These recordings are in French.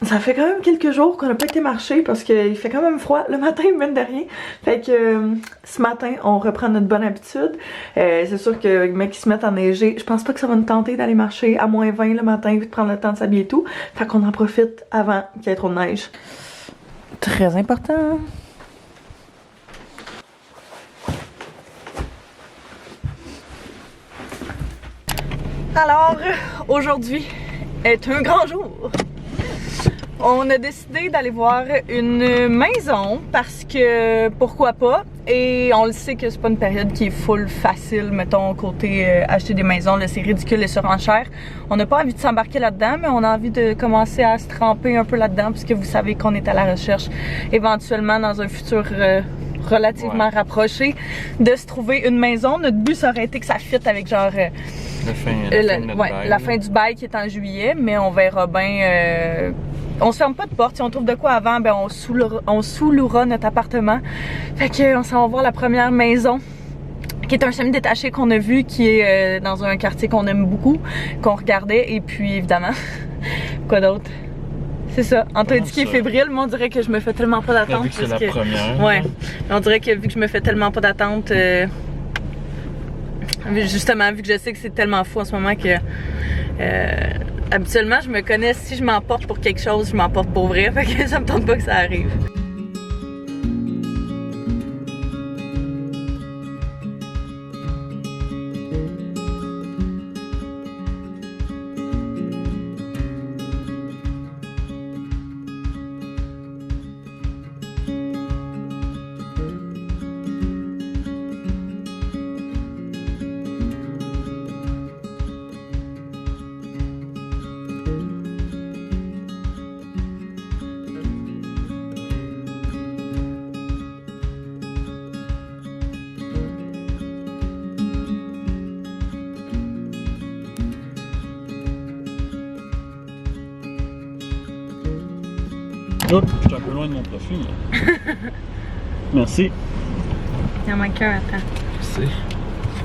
Ça fait quand même quelques jours qu'on n'a pas été marcher parce qu'il fait quand même froid le matin, mine de rien. Fait que ce matin, on reprend notre bonne habitude. C'est sûr que mec qui se mettent à neiger, je pense pas que ça va nous tenter d'aller marcher à moins 20 le matin, vite prendre le temps de s'habiller et tout. Fait qu'on en profite avant qu'il y ait trop de neige. Très important. Alors, aujourd'hui est un grand jour. On a décidé d'aller voir une maison parce que pourquoi pas, et on le sait que c'est pas une période qui est full facile, mettons côté acheter des maisons, là c'est ridicule les surenchères. On n'a pas envie de s'embarquer là-dedans, mais on a envie de commencer à se tremper un peu là-dedans puisque vous savez qu'on est à la recherche éventuellement dans un futur relativement rapproché de se trouver une maison. Notre but ça aurait été que ça fitte avec genre la fin du bail qui est en juillet, mais on verra bien. On se ferme pas de porte, si on trouve de quoi avant, ben on sous-louera notre appartement. Fait que on s'en va voir la première maison, qui est un semi-détaché qu'on a vu, qui est dans un quartier qu'on aime beaucoup, qu'on regardait, et puis évidemment, quoi d'autre? C'est ça, Antoine dit qu'il est fébrile, moi on dirait que je me fais tellement pas d'attente. Vu que c'est la première. Ouais, on dirait que vu que je me fais tellement pas d'attente, justement vu que je sais que c'est tellement fou en ce moment que habituellement je me connais, si je m'emporte pour quelque chose, je m'emporte pour vrai, fait que ça me tente pas que ça arrive. Oh, je suis un peu loin de mon profil. Merci. Il en manque un, attends. Merci.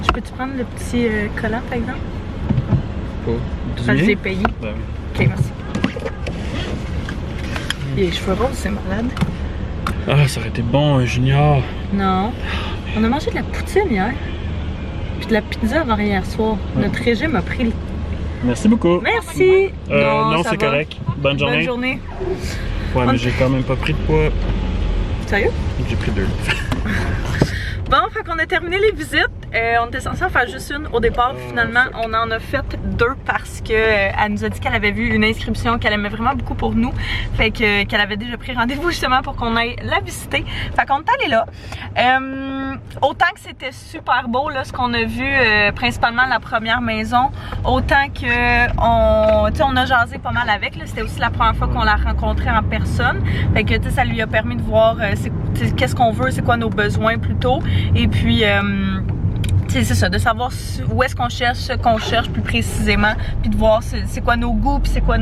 Je peux-tu prendre le petit collant par exemple? Pas. Parce que j'ai payé. Ben oui. Ok, merci. Il a les cheveux roses, c'est malade. Ah, ça aurait été bon, Junior. Non. On a mangé de la poutine hier. Puis de la pizza avant hier soir. Notre régime a pris le... Merci beaucoup. Merci! Non, ça c'est va. correct. Bonne journée. Bonne journée. Ouais, mais j'ai quand même pas pris de poids. Sérieux? J'ai pris 2. Bon, fait qu'on a terminé les visites. On était censé en faire juste une au départ. Finalement, on en a fait 2 parce que elle nous a dit qu'elle avait vu une inscription qu'elle aimait vraiment beaucoup pour nous. Fait que qu'elle avait déjà pris rendez-vous justement pour qu'on aille la visiter. Fait qu'on est allé là. Autant que c'était super beau là, ce qu'on a vu, principalement la première maison, autant que on a jasé pas mal avec. C'était aussi la première fois qu'on l'a rencontrée en personne. Fait que ça lui a permis de voir qu'est-ce qu'on veut, c'est quoi nos besoins plutôt. Et puis c'est ça, de savoir où est-ce qu'on cherche, ce qu'on cherche plus précisément, puis de voir c'est quoi nos goûts, puis c'est quoi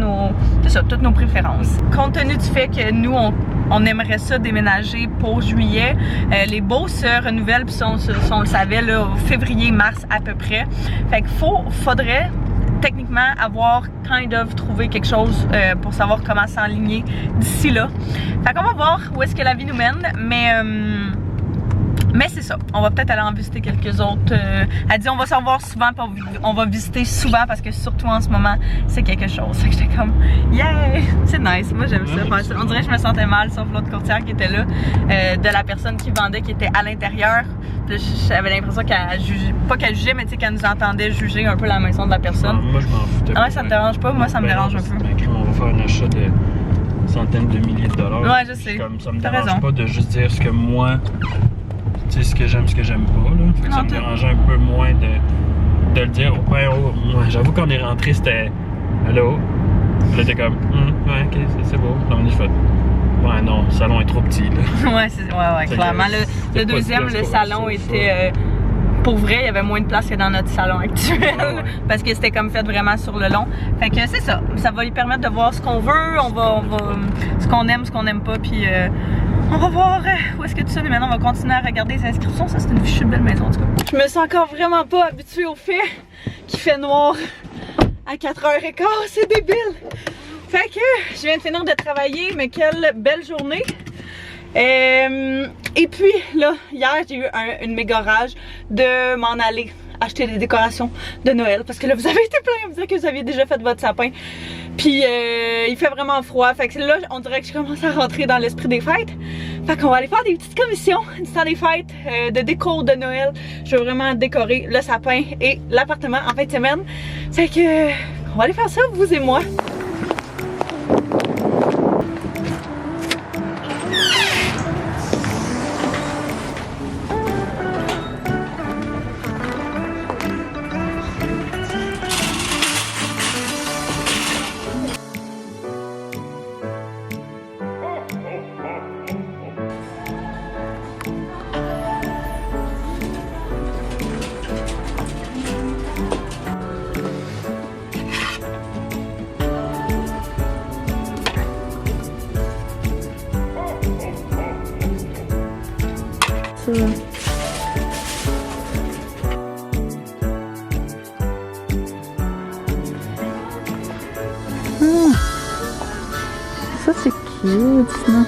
toutes nos préférences. Compte tenu du fait que nous, on aimerait ça déménager pour juillet, les baux se renouvellent, puis on le savait, là, février, mars à peu près. Fait qu'il faudrait techniquement avoir trouvé quelque chose pour savoir comment s'enligner d'ici là. Fait qu'on va voir où est-ce que la vie nous mène, mais c'est ça, on va peut-être aller en visiter quelques autres. Elle dit on va s'en voir souvent, puis on va visiter souvent parce que surtout en ce moment, c'est quelque chose. Fait que j'étais comme, yeah! C'est nice, moi j'aime ça. On dirait que je me sentais mal, sauf l'autre courtière qui était là, de la personne qui vendait, qui était à l'intérieur. J'avais l'impression qu'elle jugeait, pas qu'elle jugeait, mais tu sais qu'elle nous entendait juger un peu la maison de la personne. Moi je m'en foutais. Ah ouais, ça te dérange pas? Moi ça me dérange un peu. On va faire un achat de centaines de milliers de dollars. Ouais, je sais. Comme, ça me dérange pas de juste dire ce que moi... Tu sais, ce que j'aime pas, là. Fait que ça me dérangeait un peu moins de le dire. Ouais, moi, j'avoue qu'on est rentré, c'était... Allô? Là, t'es comme... ouais, ok, c'est beau. Non, mais je fais... Ouais, non, le salon est trop petit, là. ouais, clairement. Le deuxième, le salon était... Pour vrai, il y avait moins de place que dans notre salon actuel. Ouais. Parce que c'était comme fait vraiment sur le long. Fait que c'est ça. Ça va lui permettre de voir ce qu'on veut, ce qu'on aime, ce qu'on n'aime pas, puis... on va voir où est-ce que tout ça nous mène. On va continuer à regarder les inscriptions. Ça, c'est une fichue belle maison, en tout cas. Je me sens encore vraiment pas habituée au fait qu'il fait noir à 4h15. C'est débile! Fait que je viens de finir de travailler, mais quelle belle journée. Et puis là, hier j'ai eu une méga rage de m'en aller acheter des décorations de Noël. Parce que là, vous avez été plein à me dire que vous aviez déjà fait votre sapin. Puis il fait vraiment froid. Fait que là, on dirait que je commence à rentrer dans l'esprit des fêtes. Fait qu'on va aller faire des petites commissions du temps des fêtes, de déco de Noël. Je veux vraiment décorer le sapin et l'appartement en fin de semaine. Fait que on va aller faire ça, vous et moi. Ça c'est cute, non?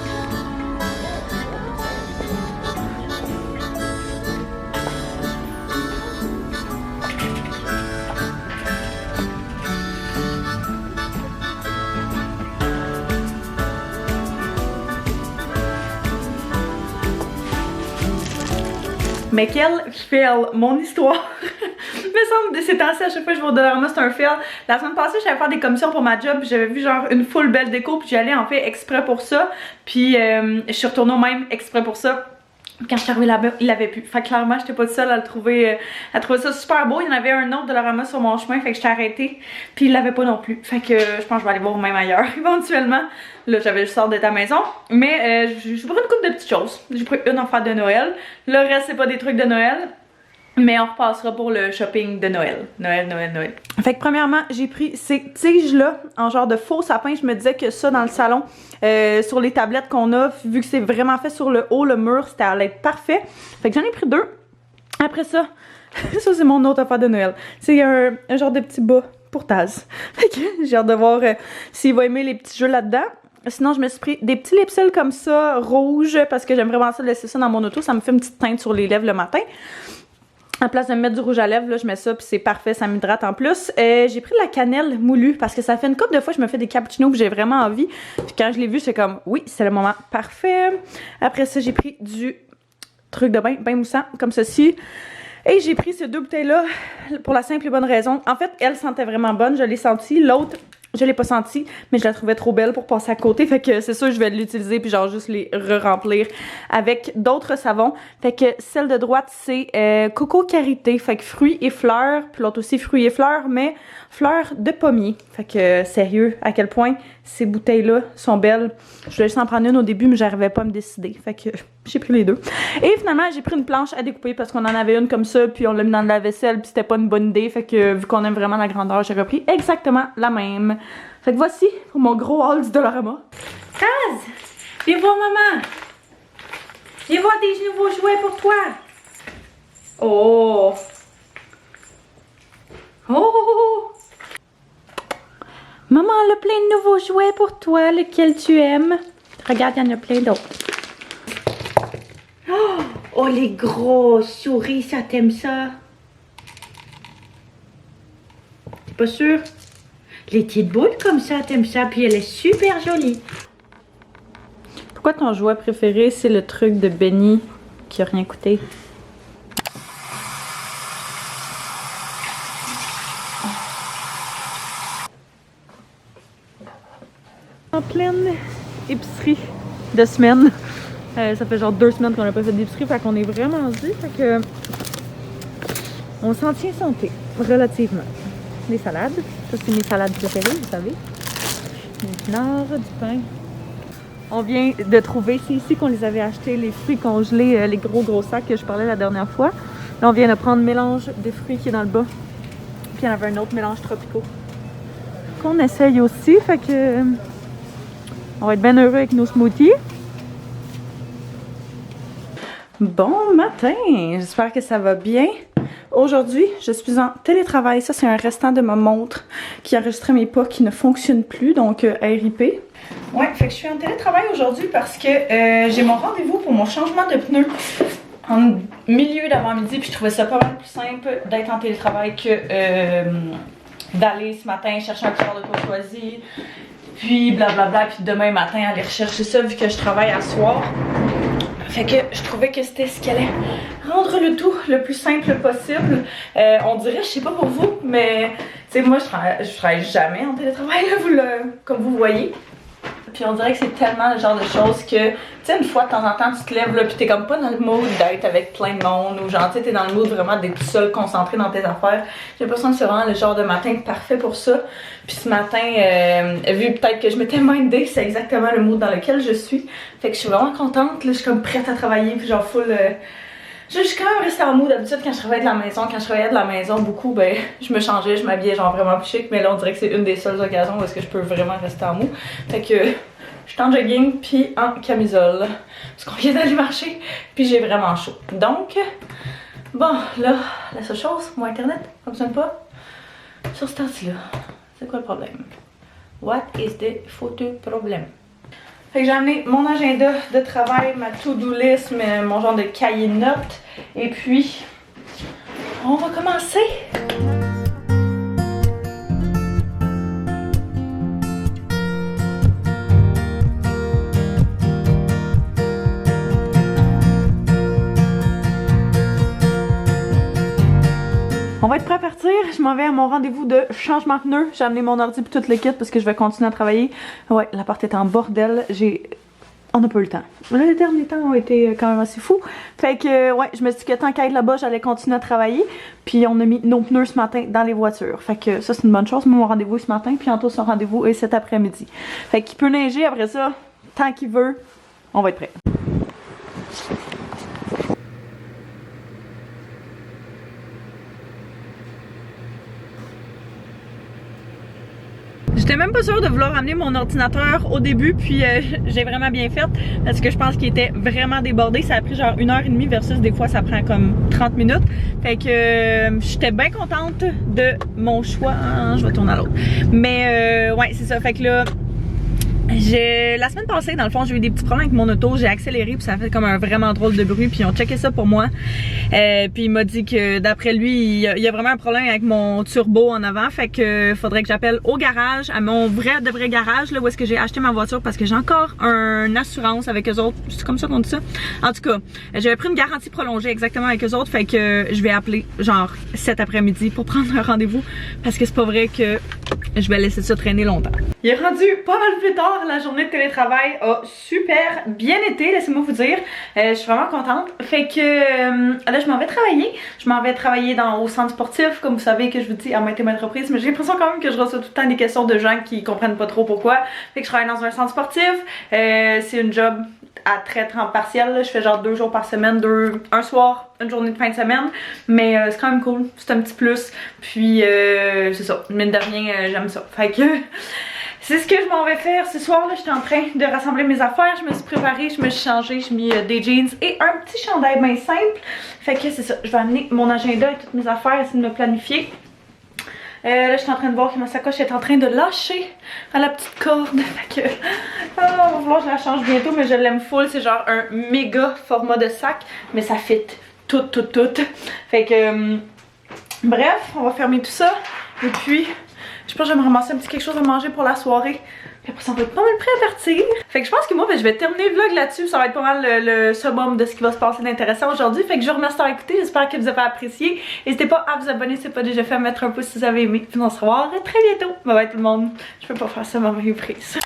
Mais quel fail, mon histoire! Me semble, ces temps-ci, à chaque fois que je vais au Dollarama, c'est un fail. La semaine passée, j'allais faire des commissions pour ma job, j'avais vu genre une full belle déco, puis j'y allais en fait exprès pour ça. Puis je suis retournée au même exprès pour ça. Quand je suis arrivée là-bas, il l'avait plus. Fait que clairement, j'étais pas toute seule à le trouver, à trouver ça super beau. Il y en avait un autre Dollarama sur mon chemin, fait que j'étais arrêtée. Puis il l'avait pas non plus. Fait que je pense que je vais aller voir même ailleurs éventuellement. Là, j'avais juste hâte d'être à la maison. Mais j'ai pris une couple de petites choses. J'ai pris une affaire de Noël. Le reste, c'est pas des trucs de Noël. Mais on repassera pour le shopping de Noël. Noël. Fait que premièrement, j'ai pris ces tiges-là en genre de faux sapin. Je me disais que ça dans le salon, sur les tablettes qu'on a, vu que c'est vraiment fait sur le haut, le mur, c'était à l'être parfait. Fait que j'en ai pris 2. Après ça, ça c'est mon autre affaire de Noël. C'est un genre de petit bas pour Taz. Fait que j'ai hâte de voir s'il va aimer les petits jeux là-dedans. Sinon, je me suis pris des petits lipsils comme ça, rouges, parce que j'aime vraiment ça de laisser ça dans mon auto. Ça me fait une petite teinte sur les lèvres le matin. À place de me mettre du rouge à lèvres, là, je mets ça puis c'est parfait, ça m'hydrate en plus. J'ai pris de la cannelle moulue parce que ça fait une couple de fois que je me fais des cappuccinos que j'ai vraiment envie. Puis quand je l'ai vu, c'est comme, oui, c'est le moment parfait. Après ça, j'ai pris du truc de bain, bain moussant, comme ceci. Et j'ai pris ces 2 bouteilles-là pour la simple et bonne raison. En fait, elle sentait vraiment bonne, je l'ai sentie. L'autre, je l'ai pas sentie, mais je la trouvais trop belle pour passer à côté. Fait que c'est sûr, je vais l'utiliser puis genre juste les re-remplir avec d'autres savons. Fait que celle de droite, c'est Coco Karité. Fait que fruits et fleurs. Puis l'autre aussi fruits et fleurs, mais fleurs de pommier. Fait que sérieux, à quel point ces bouteilles-là sont belles. Je voulais juste en prendre une au début, mais j'arrivais pas à me décider. Fait que j'ai pris les 2. Et finalement, j'ai pris une planche à découper parce qu'on en avait une comme ça, puis on l'a mis dans de la vaisselle, puis c'était pas une bonne idée. Fait que vu qu'on aime vraiment la grandeur, j'ai repris exactement la même. Fait que voici pour mon gros haul du Dollarama. Taz! Viens voir maman! Viens voir des nouveaux jouets pour toi! Oh! Oh! Maman, elle a plein de nouveaux jouets pour toi, lequel tu aimes. Regarde, il y en a plein d'autres. Oh, les grosses souris, ça t'aime ça? T'es pas sûr? Les petites boules comme ça, t'aimes ça, puis elle est super jolie. Pourquoi ton jouet préféré, c'est le truc de Benny qui a rien coûté? En pleine épicerie de semaine. Ça fait genre 2 semaines qu'on n'a pas fait d'épicerie, fait qu'on est vraiment dû, fait que on s'en tient santé, relativement. Des salades, ça c'est mes salades préférées, vous savez. Des épinards, du pain. On vient de trouver, c'est ici qu'on les avait achetés, les fruits congelés, les gros sacs que je parlais la dernière fois. Là on vient de prendre le mélange de fruits qui est dans le bas. Puis il y en avait un autre mélange tropicaux qu'on essaye aussi, fait que on va être bien heureux avec nos smoothies. Bon matin, j'espère que ça va bien. Aujourd'hui, je suis en télétravail. Ça, c'est un restant de ma montre qui enregistrait mes pas qui ne fonctionne plus, donc RIP. Ouais, fait que je suis en télétravail aujourd'hui parce que j'ai mon rendez-vous pour mon changement de pneus en milieu d'avant-midi, puis je trouvais ça pas mal plus simple d'être en télétravail que d'aller ce matin chercher un char de courtoisie, puis blablabla, puis demain matin aller rechercher ça vu que je travaille à soir. Fait que je trouvais que c'était ce qui allait rendre le tout le plus simple possible. On dirait, je sais pas pour vous, mais tu sais, moi je travaille jamais en télétravail, là, comme vous voyez. Puis on dirait que c'est tellement le genre de choses que, tu sais, une fois de temps en temps, tu te lèves là, puis t'es comme pas dans le mood d'être avec plein de monde, ou genre, tu sais, t'es dans le mood vraiment d'être tout seul, concentré dans tes affaires. J'ai l'impression que c'est vraiment le genre de matin parfait pour ça. Puis ce matin, vu peut-être que je m'étais mindée, c'est exactement le mood dans lequel je suis. Fait que je suis vraiment contente, là, je suis comme prête à travailler, puis genre full... Je suis quand même restée en mood. D'habitude, quand je travaillais de la maison, quand je travaillais de la maison beaucoup, ben, je me changeais, je m'habillais genre vraiment plus chic. Mais là, on dirait que c'est une des seules occasions où est-ce que je peux vraiment rester en mood. Fait que je suis en jogging puis en camisole. Parce qu'on vient d'aller marcher puis j'ai vraiment chaud. Donc, bon, là, la seule chose, mon internet ne fonctionne pas sur ce temps-ci-là. C'est quoi le problème? What is the photo problem? Fait que j'ai amené mon agenda de travail, ma to-do list, mon genre de cahier de notes. Et puis, on va commencer! On va être prêt à partir. Je m'en vais à mon rendez-vous de changement de pneus. J'ai amené mon ordi pour tout le kit parce que je vais continuer à travailler. Ouais, l'appart est en bordel. On n'a pas eu le temps. Les derniers temps ont été quand même assez fous. Fait que, ouais, je me suis dit que tant qu'à être là-bas, j'allais continuer à travailler. Puis on a mis nos pneus ce matin dans les voitures. Fait que ça, c'est une bonne chose. Mon rendez-vous est ce matin, puis Anto, son rendez-vous est cet après-midi. Fait qu'il peut neiger après ça, tant qu'il veut, on va être prêt. J'étais même pas sûre de vouloir amener mon ordinateur au début, puis j'ai vraiment bien fait parce que je pense qu'il était vraiment débordé. Ça a pris genre 1h30 versus des fois ça prend comme 30 minutes. Fait que j'étais bien contente de mon choix. Je vais tourner à l'autre. Mais ouais, c'est ça. Fait que là, la semaine passée, dans le fond, j'ai eu des petits problèmes avec mon auto. J'ai accéléré puis ça a fait comme un vraiment drôle de bruit. Puis ils ont checké ça pour moi. Puis il m'a dit que d'après lui, il y a vraiment un problème avec mon turbo en avant. Fait que faudrait que j'appelle au garage, à mon vrai garage, là où est-ce que j'ai acheté ma voiture parce que j'ai encore une assurance avec eux autres. C'est comme ça qu'on dit ça. En tout cas, j'avais pris une garantie prolongée exactement avec eux autres. Fait que je vais appeler genre cet après-midi pour prendre un rendez-vous parce que c'est pas vrai que je vais laisser ça traîner longtemps. Il est rendu pas mal plus tard. La journée de télétravail a super bien été, laissez-moi vous dire. Je suis vraiment contente. Fait que là, je m'en vais travailler. Je m'en vais travailler au centre sportif, comme vous savez que je vous dis à maintes et maintes reprises. Mais j'ai l'impression quand même que je reçois tout le temps des questions de gens qui comprennent pas trop pourquoi. Fait que je travaille dans un centre sportif. C'est une job à très temps partiel. Là. Je fais genre 2 jours par semaine, un soir, une journée de fin de semaine. Mais c'est quand même cool. C'est un petit plus. Puis c'est ça. Mine de rien, j'aime ça. Fait que... c'est ce que je m'en vais faire ce soir là, j'étais en train de rassembler mes affaires, je me suis préparée, je me suis changée, j'ai mis des jeans et un petit chandail bien simple. Fait que c'est ça, je vais amener mon agenda et toutes mes affaires, essayer de me planifier. Là je suis en train de voir que ma sacoche est en train de lâcher à la petite corde. Fait que va falloir que je la change bientôt, mais je l'aime full, c'est genre un méga format de sac, mais ça fit tout. Fait que bref, on va fermer tout ça et puis je pense que je vais me ramasser un petit quelque chose à manger pour la soirée. Puis après ça, on va être pas mal prêt à partir. Fait que je pense que moi, je vais terminer le vlog là-dessus. Ça va être pas mal le summum de ce qui va se passer d'intéressant aujourd'hui. Fait que je vous remercie d'avoir écouté. J'espère que vous avez apprécié. N'hésitez pas à vous abonner si ce n'est pas déjà fait, à mettre un pouce si vous avez aimé. Puis on se revoit très bientôt. Bye bye tout le monde. Je peux pas faire ça, ma reprise.